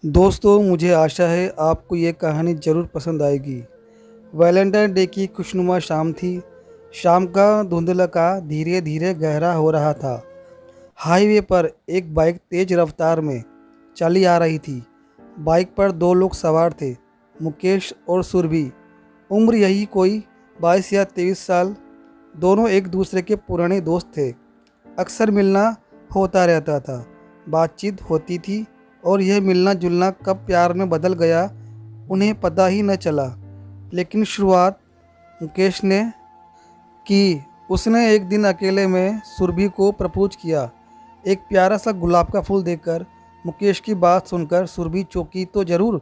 दोस्तों, मुझे आशा है आपको ये कहानी ज़रूर पसंद आएगी। वैलेंटाइन डे की खुशनुमा शाम थी। शाम का धुंधला धीरे धीरे गहरा हो रहा था। हाईवे पर एक बाइक तेज रफ्तार में चली आ रही थी। बाइक पर दो लोग सवार थे, मुकेश और सुरभि। उम्र यही कोई 22 या 23 साल। दोनों एक दूसरे के पुराने दोस्त थे। अक्सर मिलना होता रहता था, बातचीत होती थी और यह मिलना जुलना कब प्यार में बदल गया उन्हें पता ही न चला। लेकिन शुरुआत मुकेश ने की। उसने एक दिन अकेले में सुरभि को प्रपोज किया। एक प्यारा सा गुलाब का फूल देखकर मुकेश की बात सुनकर सुरभि चौंकी तो ज़रूर,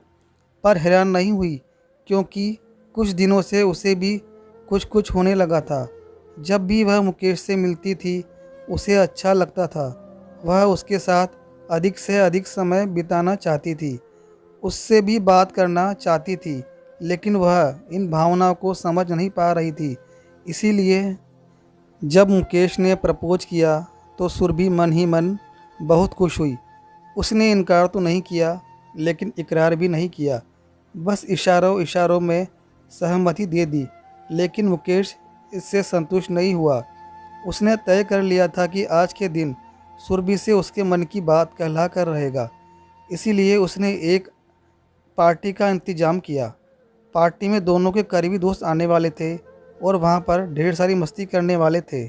पर हैरान नहीं हुई, क्योंकि कुछ दिनों से उसे भी कुछ कुछ होने लगा था। जब भी वह मुकेश से मिलती थी उसे अच्छा लगता था। वह उसके साथ अधिक से अधिक समय बिताना चाहती थी, उससे भी बात करना चाहती थी, लेकिन वह इन भावनाओं को समझ नहीं पा रही थी। इसीलिए जब मुकेश ने प्रपोज किया तो सुरभि मन ही मन बहुत खुश हुई। उसने इनकार तो नहीं किया, लेकिन इकरार भी नहीं किया, बस इशारों इशारों में सहमति दे दी। लेकिन मुकेश इससे संतुष्ट नहीं हुआ। उसने तय कर लिया था कि आज के दिन सुरभि से उसके मन की बात कहला कर रहेगा। इसीलिए उसने एक पार्टी का इंतज़ाम किया। पार्टी में दोनों के करीबी दोस्त आने वाले थे और वहाँ पर ढेर सारी मस्ती करने वाले थे।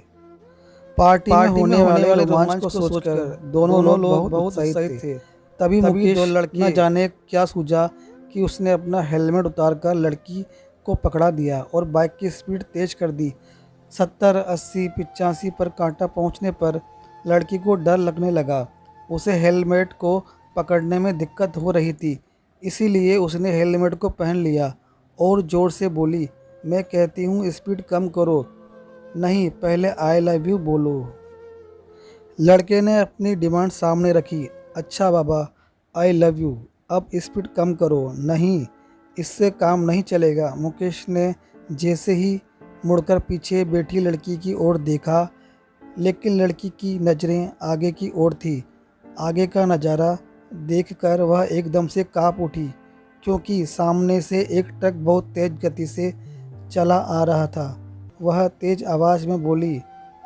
पार्टी में होने वाले रोमांच को सोचकर दोनों लोग बहुत उत्साहित थे। तभी मुकेश दो लड़के न जाने क्या सूझा कि उसने अपना हेलमेट उतारकर लड़की को पकड़ा दिया और बाइक की स्पीड तेज कर दी। 70, 80, 85 पर कांटा पहुंचने पर लड़की को डर लगने लगा। उसे हेलमेट को पकड़ने में दिक्कत हो रही थी, इसीलिए उसने हेलमेट को पहन लिया और ज़ोर से बोली, मैं कहती हूँ स्पीड कम करो। नहीं, पहले आई लव यू बोलो। लड़के ने अपनी डिमांड सामने रखी। अच्छा बाबा, आई लव यू, अब स्पीड कम करो। नहीं, इससे काम नहीं चलेगा। मुकेश ने जैसे ही मुड़कर पीछे बैठी लड़की की ओर देखा, लेकिन लड़की की नज़रें आगे की ओर थी। आगे का नज़ारा देखकर वह एकदम से काँप उठी, क्योंकि सामने से एक ट्रक बहुत तेज़ गति से चला आ रहा था। वह तेज़ आवाज़ में बोली,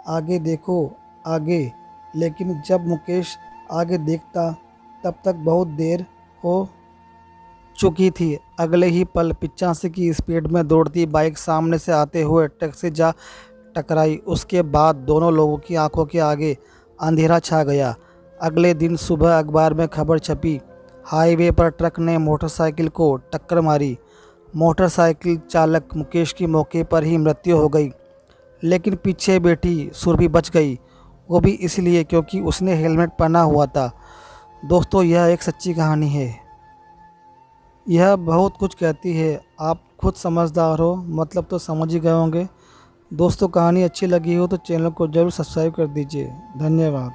आगे देखो, आगे। लेकिन जब मुकेश आगे देखता तब तक बहुत देर हो चुकी थी। अगले ही पल 85 की स्पीड में दौड़ती बाइक सामने से आते हुए ट्रक से जा टकराई। उसके बाद दोनों लोगों की आंखों के आगे अंधेरा छा गया। अगले दिन सुबह अखबार में खबर छपी, हाईवे पर ट्रक ने मोटरसाइकिल को टक्कर मारी। मोटरसाइकिल चालक मुकेश की मौके पर ही मृत्यु हो गई, लेकिन पीछे बैठी सुरभि बच गई। वो भी इसलिए क्योंकि उसने हेलमेट पहना हुआ था। दोस्तों, यह एक सच्ची कहानी है। यह बहुत कुछ कहती है। आप खुद समझदार हो, मतलब तो समझ ही गए होंगे। दोस्तों, कहानी अच्छी लगी हो तो चैनल को ज़रूर सब्सक्राइब कर दीजिए। धन्यवाद।